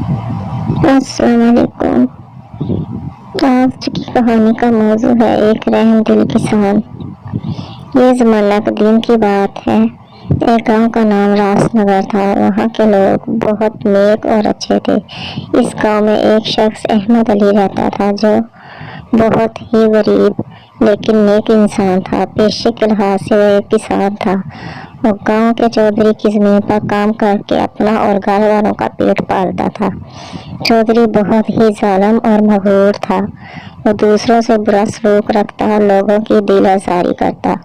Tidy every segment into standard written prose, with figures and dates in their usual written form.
अस्सलाम वालेकुम। आज की कहानी का मौजू है एक रहमदिल किसान। ये ज़माना कदीम की बात है। एक गांव का नाम रासनगर था। वहाँ के लोग बहुत नेक और अच्छे थे। इस गांव में एक शख्स अहमद अली रहता था जो बहुत ही गरीब लेकिन नेक इंसान था। पेशे के लिहाज से वो एक किसान था। वो गांव के चौधरी की जमीन पर काम करके अपना और घर वालों का पेट पालता था। चौधरी बहुत ही जालिम और मगरूर था। वो दूसरों से बुरा सलूक रखता, लोगों की दिल आज़ारी करता।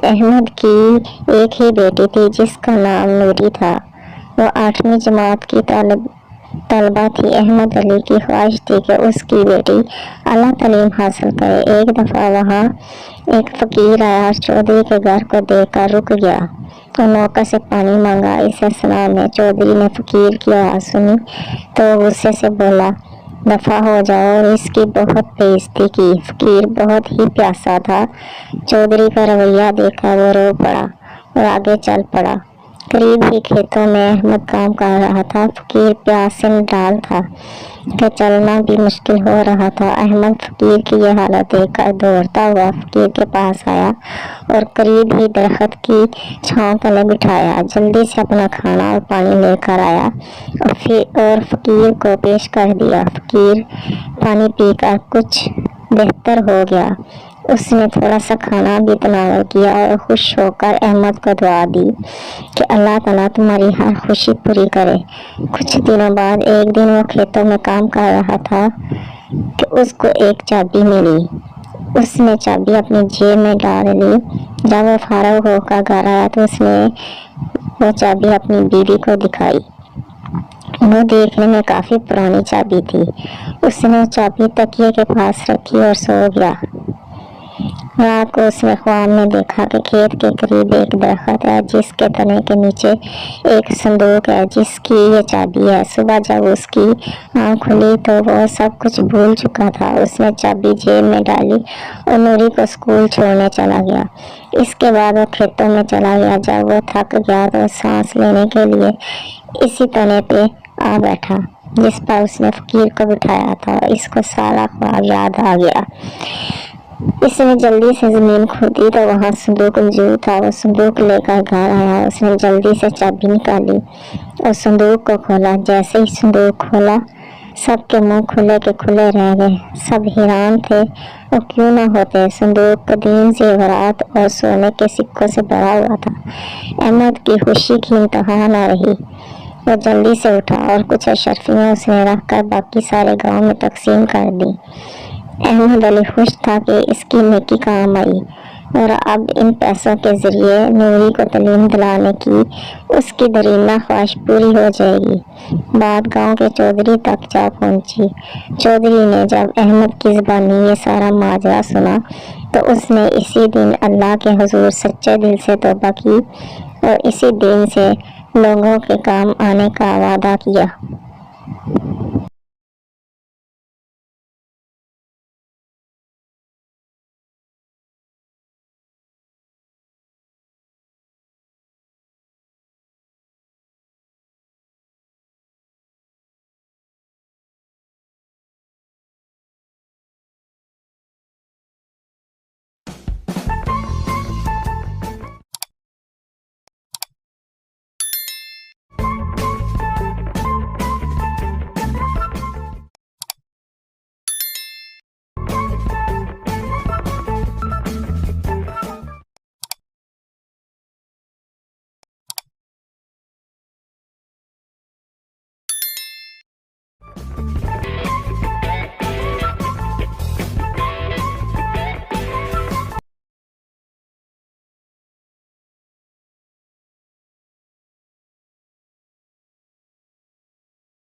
अहमद की एक ही बेटी थी जिसका नाम नूरी था। वो 8वीं जमात की तलबा थी। अहमद अली की ख्वाहिश थी कि उसकी बेटी आला तालीम हासिल करे। एक दफ़ा वहाँ एक फ़कीर आया और चौधरी के घर को देखकर रुक गया। तो नौकर से पानी मांगा। इस असना में चौधरी ने फ़कीर की आवाज़ सुनी तो गुस्से से बोला, दफ़ा हो जाओ, और इसकी बहुत बेइज्जती की। फ़कीर बहुत ही प्यासा था। चौधरी का रवैया देखकर वो रो पड़ा और आगे चल पड़ा। करीब ही खेतों में अहमद काम कर रहा था। फ़कीर प्यास से निढाल था कि चलना भी मुश्किल हो रहा था। अहमद फ़कीर की यह हालत देखकर दौड़ता हुआ फ़कीर के पास आया और करीब ही दरख्त की छांव तले बिठाया। जल्दी से अपना खाना और पानी लेकर आया और फ़कीर को पेश कर दिया। फ़कीर पानी पीकर कुछ बेहतर हो गया। उसने थोड़ा सा खाना भी तनावल किया और खुश होकर अहमद को दुआ दी कि अल्लाह ताला तुम्हारी हर खुशी पूरी करे। कुछ दिनों बाद एक दिन वो खेतों में काम कर रहा था कि उसको एक चाबी मिली। उसने चाबी अपनी जेब में डाल ली। जब वो फारग होकर घर आया तो उसने वो चाबी अपनी बीवी को दिखाई। वो देखने में काफ़ी पुरानी चाबी थी। उसने चाबी तकिए के पास रखी और सो गया। रात को उसने ख्वाब में देखा कि खेत के करीब एक दरख्त है जिसके तने के नीचे एक संदूक है जिसकी ये चाबी है। सुबह जब उसकी आँख खुली तो वो सब कुछ भूल चुका था। उसने चाबी जेब में डाली और नूरी को स्कूल छोड़ने चला गया। इसके बाद वो खेतों में चला गया। जब वो थक गया तो सांस लेने के लिए इसी तने पे आ बैठा जिस पर उसने फ़कीर को बिठाया था। इसको सारा ख्वाब याद आ गया। इसने जल्दी से ज़मीन खोदी तो वहाँ संदूक मौजूद था। वो संदूक लेकर घर आया। उसने जल्दी से चाबी निकाली और संदूक को खोला। जैसे ही संदूक खोला सबके मुंह खुले के खुले रह गए। सब हैरान थे और क्यों ना होते। संदूक कदीम ज़ेवरात और सोने के सिक्कों से भरा हुआ था। अहमद की खुशी की इंतहा न रही। वो जल्दी से उठा और कुछ अशरफियाँ उसने रख कर बाकी सारे गाँव में तकसीम कर दी। अहमद अली खुश था कि इसकी नेकी काम आई और अब इन पैसों के ज़रिए नूरी को तालीम दिलाने की उसकी दरीना ख्वाहिश पूरी हो जाएगी। बात गांव के चौधरी तक जा पहुंची। चौधरी ने जब अहमद की ज़बानी ये सारा माजरा सुना तो उसने इसी दिन अल्लाह के हुजूर सच्चे दिल से तौबा की और इसी दिन से लोगों के काम आने का वादा किया।